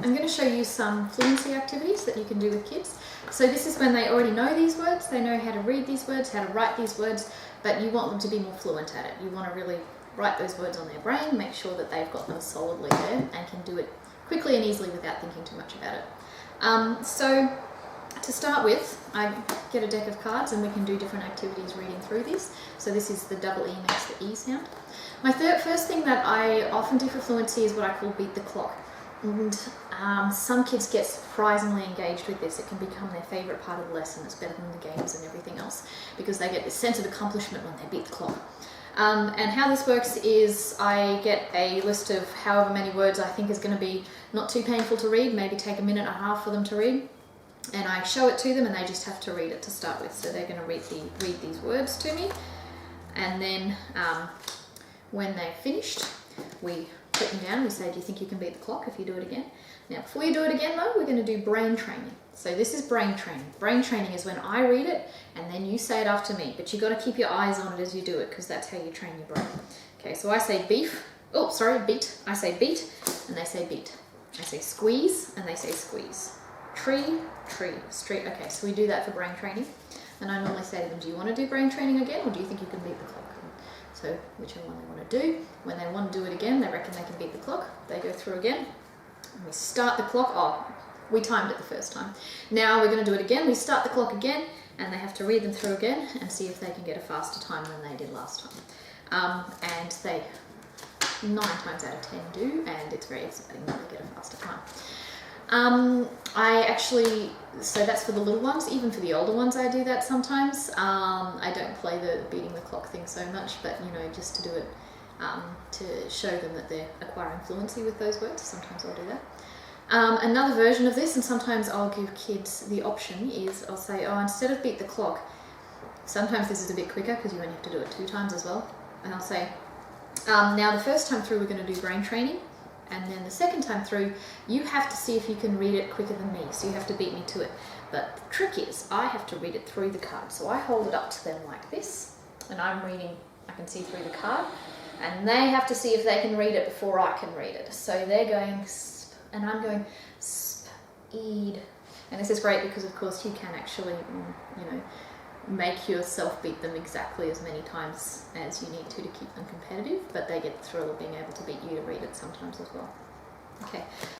I'm going to show you some fluency activities that you can do with kids. So this is when they already know these words, they know how to read these words, how to write these words, but you want them to be more fluent at it. You want to really write those words on their brain, make sure that they've got them solidly there and can do it quickly and easily without thinking too much about it. So to start with, I get a deck of cards and we can do different activities reading through these. So this is the double E makes the E sound. My first thing that I often do for fluency is what I call beat the clock. And some kids get surprisingly engaged with this. It can become their favourite part of the lesson. It's better than the games and everything else because they get this sense of accomplishment when they beat the clock. And how this works is I get a list of however many words I think is going to be not too painful to read, maybe take a minute and a half for them to read. And I show it to them and they just have to read it to start with. So they're going to read these words to me. And then when they're finished, we put them down. We say, do you think you can beat the clock if you do it again? Now, before you do it again though, we're going to do brain training. So this is brain training. Brain training is when I read it and then you say it after me. But you've got to keep your eyes on it as you do it because that's how you train your brain. Okay, so I say beat. I say beat and they say beat. I say squeeze and they say squeeze. Tree, street. Okay, so we do that for brain training. And I normally say to them, do you want to do brain training again or do you think you can beat the clock? So whichever one they want to do. When they want to do it again, they reckon they can beat the clock. They go through again. And we start the clock. Oh, we timed it the first time. Now we're going to do it again. We start the clock again and they have to read them through again and see if they can get a faster time than they did last time. And they 9 times out of 10 do, and it's very exciting when they get a faster time. So that's for the little ones. Even for the older ones I do that sometimes. I don't play the beating the clock thing so much, but you know, just to do it to show them that they're acquiring fluency with those words. Sometimes I'll do that. Another version of this, and sometimes I'll give kids the option, is I'll say, oh, instead of beat the clock, sometimes this is a bit quicker because you only have to do it 2 times as well. And I'll say, now the first time through we're going to do brain training. And then the second time through, you have to see if you can read it quicker than me, so you have to beat me to it. But the trick is, I have to read it through the card. So I hold it up to them like this, and I'm reading, I can see through the card, and they have to see if they can read it before I can read it. So they're going sp, and I'm going speed. And this is great because, of course, you can actually, make yourself beat them exactly as many times as you need to keep them competitive, but they get the thrill of being able to beat you to read it sometimes as well. Okay,